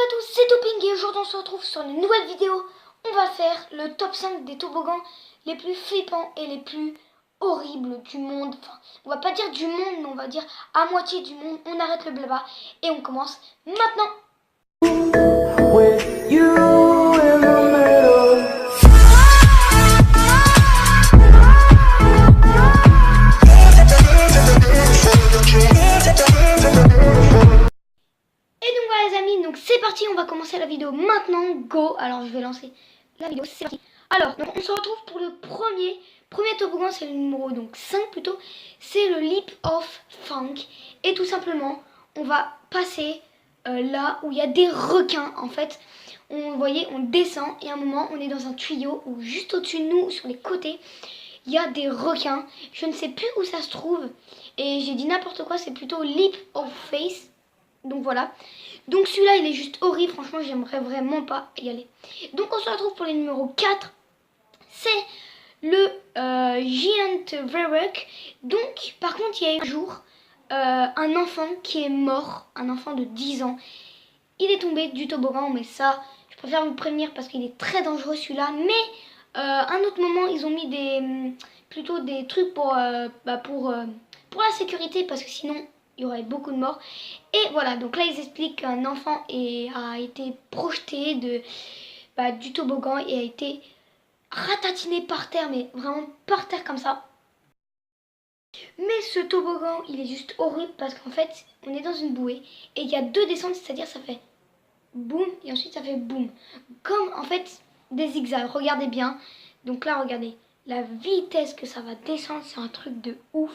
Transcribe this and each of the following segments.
Salut à tous, c'est Topping et aujourd'hui on se retrouve sur une nouvelle vidéo. On va faire le top 5 des toboggans les plus flippants et les plus horribles du monde. Enfin, on va pas dire du monde, mais on va dire à moitié du monde. On arrête le blabla et on commence maintenant. Les amis, donc c'est parti, on va commencer la vidéo maintenant, go. Alors je vais lancer la vidéo, c'est parti. Alors donc on se retrouve pour le premier toboggan, c'est le numéro donc 5 plutôt, c'est le Leap of Funk. Et tout simplement on va passer là où il y a des requins en fait. Vous voyez, on descend et à un moment on est dans un tuyau où juste au-dessus de nous, sur les côtés, il y a des requins. Je ne sais plus où ça se trouve et j'ai dit n'importe quoi, c'est plutôt Leap of Face. Donc voilà. Donc celui-là il est juste horrible. Franchement j'aimerais vraiment pas y aller. Donc on se retrouve pour le numéro 4. C'est le Giant Verruc. Donc par contre il y a eu un jour un enfant qui est mort. Un enfant de 10 ans. Il est tombé du toboggan. Mais ça je préfère vous prévenir parce qu'il est très dangereux celui-là. Mais un autre moment ils ont mis plutôt des trucs pour la sécurité. Parce que sinon il y aurait beaucoup de morts. Et voilà, donc là ils expliquent qu'un enfant a été projeté du toboggan et a été ratatiné par terre, mais vraiment par terre comme ça. Mais ce toboggan il est juste horrible parce qu'en fait on est dans une bouée et il y a deux descentes, c'est-à-dire ça fait boum et ensuite ça fait boum. Comme en fait des zigzags, regardez bien. Donc là regardez, la vitesse que ça va descendre, c'est un truc de ouf.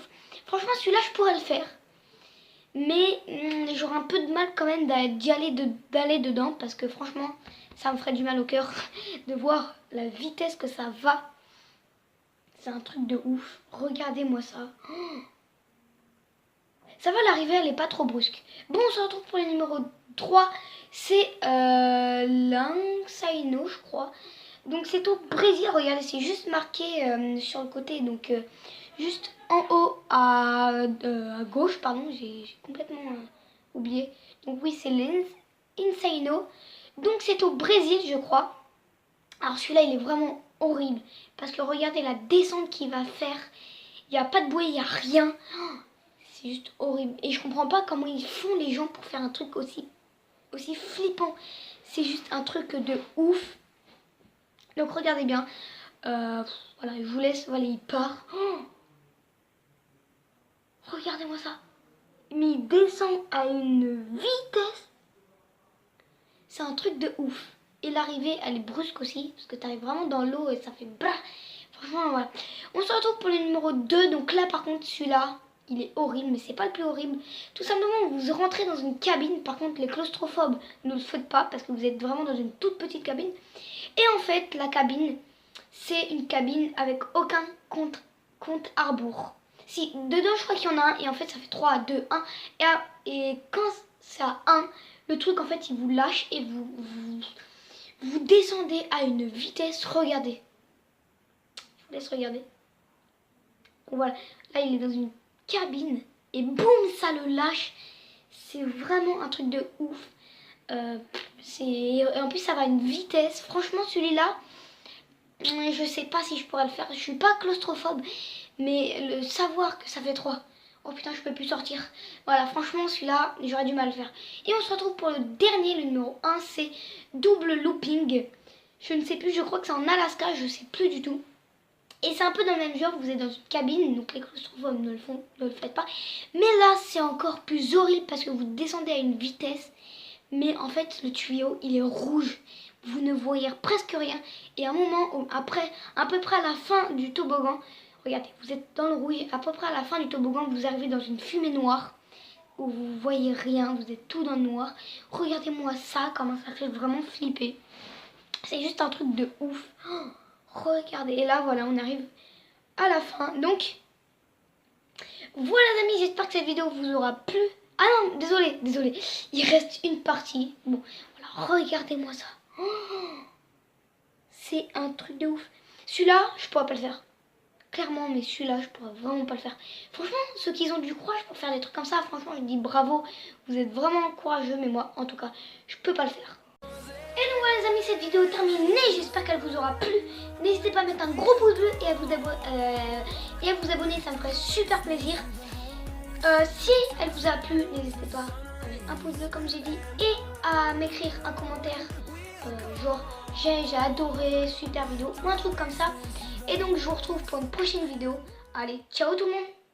Franchement celui-là je pourrais le faire. Mais j'aurais un peu de mal quand même d'aller dedans parce que franchement ça me ferait du mal au cœur de voir la vitesse que ça va. C'est un truc de ouf. Regardez-moi ça. Oh, ça va, l'arrivée elle est pas trop brusque. Bon, on se retrouve pour le numéro 3. C'est l'Insaino je crois. Donc c'est au Brésil, regardez, c'est juste marqué sur le côté. Donc juste en haut à gauche, pardon, j'ai complètement oublié. Donc oui, c'est l'Insaino. Donc c'est au Brésil, je crois. Alors celui-là, il est vraiment horrible. Parce que regardez la descente qu'il va faire. Il n'y a pas de bouée, il n'y a rien. Oh, c'est juste horrible. Et je comprends pas comment ils font les gens pour faire un truc aussi flippant. C'est juste un truc de ouf. Donc regardez bien. Voilà, je vous laisse. Voilà, il part. Oh, regardez-moi ça. Mais il descend à une vitesse. C'est un truc de ouf. Et l'arrivée, elle est brusque aussi. Parce que tu arrives vraiment dans l'eau et ça fait bah. Franchement, voilà. On se retrouve pour le numéro 2. Donc là, par contre, celui-là, il est horrible. Mais c'est pas le plus horrible. Tout simplement, vous rentrez dans une cabine. Par contre, les claustrophobes ne le faites pas. Parce que vous êtes vraiment dans une toute petite cabine. Et en fait, la cabine, c'est une cabine avec aucun compte à rebours. Si, dedans, je crois qu'il y en a un. Et en fait, ça fait 3, 2, 1. Et quand c'est à 1, le truc, en fait, il vous lâche. Et vous descendez à une vitesse. Regardez. Je vous laisse regarder. Donc voilà. Là, il est dans une cabine. Et boum, ça le lâche. C'est vraiment un truc de ouf. Et en plus, ça va à une vitesse. Franchement, celui-là, je sais pas si je pourrais le faire. Je suis pas claustrophobe. Mais le savoir que ça fait 3. Oh putain, je peux plus sortir. Voilà, franchement, celui-là, j'aurais du mal à le faire. Et on se retrouve pour le dernier, le numéro 1. C'est double looping. Je ne sais plus, je crois que c'est en Alaska. Je sais plus du tout. Et c'est un peu dans le même genre. Vous êtes dans une cabine. Donc les claustrophobes ne le faites pas. Mais là, c'est encore plus horrible parce que vous descendez à une vitesse. Mais en fait, le tuyau, il est rouge. Vous ne voyez presque rien. Et à un moment, après, à peu près à la fin du toboggan, regardez, vous êtes dans le rouge. À peu près à la fin du toboggan, vous arrivez dans une fumée noire. Où vous voyez rien, vous êtes tout dans le noir. Regardez-moi ça, comment ça fait vraiment flipper. C'est juste un truc de ouf. Oh, regardez, et là, voilà, on arrive à la fin. Donc, voilà les amis, j'espère que cette vidéo vous aura plu. Ah non, désolé. Il reste une partie. Bon, voilà, regardez-moi ça. Oh, c'est un truc de ouf. Celui-là, je pourrais pas le faire. clairement, mais celui-là, je pourrais vraiment pas le faire. Franchement, ceux qui ont du courage pour faire des trucs comme ça, franchement, je dis bravo. Vous êtes vraiment courageux, mais moi, en tout cas, je peux pas le faire. Et donc voilà les amis, cette vidéo est terminée, j'espère qu'elle vous aura plu. N'hésitez pas à mettre un gros pouce bleu et à vous abonner, ça me ferait super plaisir. Si elle vous a plu, n'hésitez pas à mettre un pouce bleu comme j'ai dit et à m'écrire un commentaire genre j'ai adoré, super vidéo ou un truc comme ça. Et donc je vous retrouve pour une prochaine vidéo. Allez, ciao tout le monde!